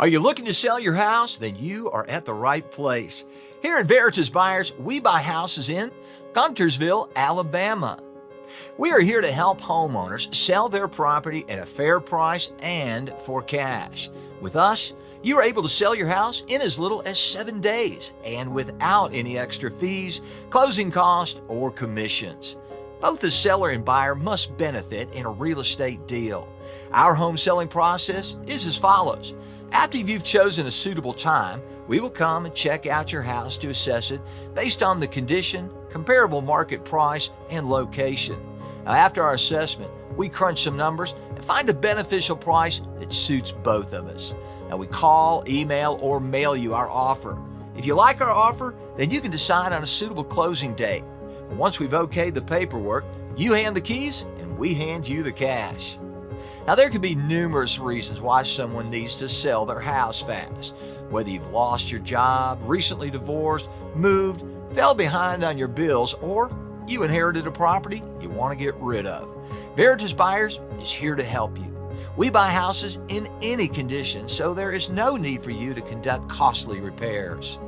Are you looking to sell your house? Then you are at the right place. Here at Veritas Buyers, we buy houses in Guntersville, Alabama. We are here to help homeowners sell their property at a fair price and for cash. With us, you are able to sell your house in as little as 7 days and without any extra fees, closing costs, or commissions. Both the seller and buyer must benefit in a real estate deal. Our home selling process is as follows. After you've chosen a suitable time, we will come and check out your house to assess it based on the condition, comparable market price, and location. Now, after our assessment, we crunch some numbers and find a beneficial price that suits both of us. Now, we call, email, or mail you our offer. If you like our offer, then you can decide on a suitable closing date. And once we've okayed the paperwork, you hand the keys and we hand you the cash. Now, there can be numerous reasons why someone needs to sell their house fast. Whether you've lost your job, recently divorced, moved, fell behind on your bills, or you inherited a property you want to get rid of. Veritas Buyers is here to help you. We buy houses in any condition, so there is no need for you to conduct costly repairs.